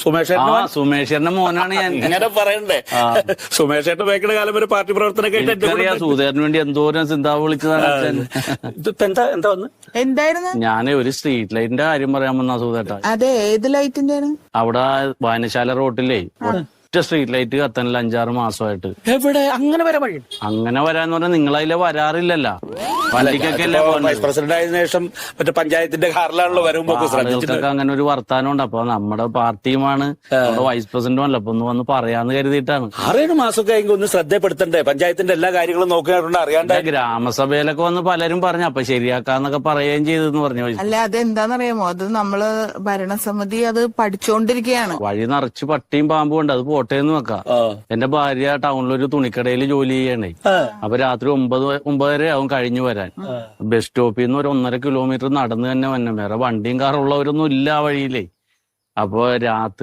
സുമേഷേട്ടന്റെ മോനാണ് ഞാൻ. ഇങ്ങനെ പറയണ്ടേ? സുമേഷേട്ടൻ ബേക്കയുടെ കാലം വരെ പാർട്ടി പ്രവർത്തനമൊക്കെ സൂതേറിന് വേണ്ടി എന്തോരം ചിന്താവ് വിളിച്ചതാണ്. എന്താ വന്ന് എന്തായിരുന്നു? ഞാൻ ഒരു സ്ട്രീറ്റ് ലൈറ്റിന്റെ കാര്യം പറയാൻ വന്നാ സൂതേട്ടാ. അതെ, ഏത് ലൈറ്റിന്റെ? അവിടെ വായനശാല റോട്ടിലേ ഒറ്റ സ്ട്രീറ്റ് ലൈറ്റ് കത്താനില്ല 5-6 മാസമായിട്ട്. എവിടെ അങ്ങനെ വരാൻ വഴി? അങ്ങനെ വരാന്ന് പറഞ്ഞാൽ നിങ്ങളതിലെ വരാറില്ലല്ലോ. വണ്ടിക്കൊക്കെ അല്ലേ വൈസ് പ്രസിഡന്റ് ആയതിനു ശേഷം മറ്റേ പഞ്ചായത്തിന്റെ കാറിലാണല്ലോ വരുമ്പോ ആളുകൾക്കൊക്കെ അങ്ങനെ ഒരു വർത്താനം ഉണ്ട്. അപ്പൊ നമ്മുടെ പാർട്ടിയുമാണ്, നമ്മുടെ വൈസ് പ്രസിഡന്റും അല്ല, അപ്പൊ ഒന്ന് വന്ന് പറയാന്ന് കരുതിയിട്ടാണ്. 6-7 മാസമൊക്കെ ആയെങ്കിൽ ഒന്ന് ശ്രദ്ധപ്പെടുത്തണ്ടേ? പഞ്ചായത്തിന്റെ എല്ലാ കാര്യങ്ങളും നോക്കിയിട്ടുണ്ട്, അറിയാണ്ട്. ഗ്രാമസഭയിലൊക്കെ വന്ന് പലരും പറഞ്ഞു, അപ്പൊ ശരിയാക്കാന്നൊക്കെ പറയുകയും ചെയ്തെന്ന് പറഞ്ഞു. അല്ല, അതെന്താന്നറിയാമോ, അത് നമ്മള് ഭരണസമിതി അത് പഠിച്ചോണ്ടിരിക്കുകയാണ്. വഴി നിറച്ച് പട്ടിയും പാമ്പും ഉണ്ട്, അത് പോട്ടേന്ന് വെക്കാം. എന്റെ ഭാര്യ ടൗണിലൊരു തുണിക്കടയിൽ ജോലി ചെയ്യണേ. അപ്പൊ രാത്രി 9-9:30 ആവും കഴിഞ്ഞു വരാൻ. ബസ് സ്റ്റോപ്പിൽ നിന്ന് ഒരു 1.5 കിലോമീറ്റർ നടന്ന് തന്നെ വന്നെ. വേറെ വണ്ടിയും കാറുള്ളവരൊന്നും ഇല്ല ആ വഴിയിലേ. അപ്പൊ രാത്രി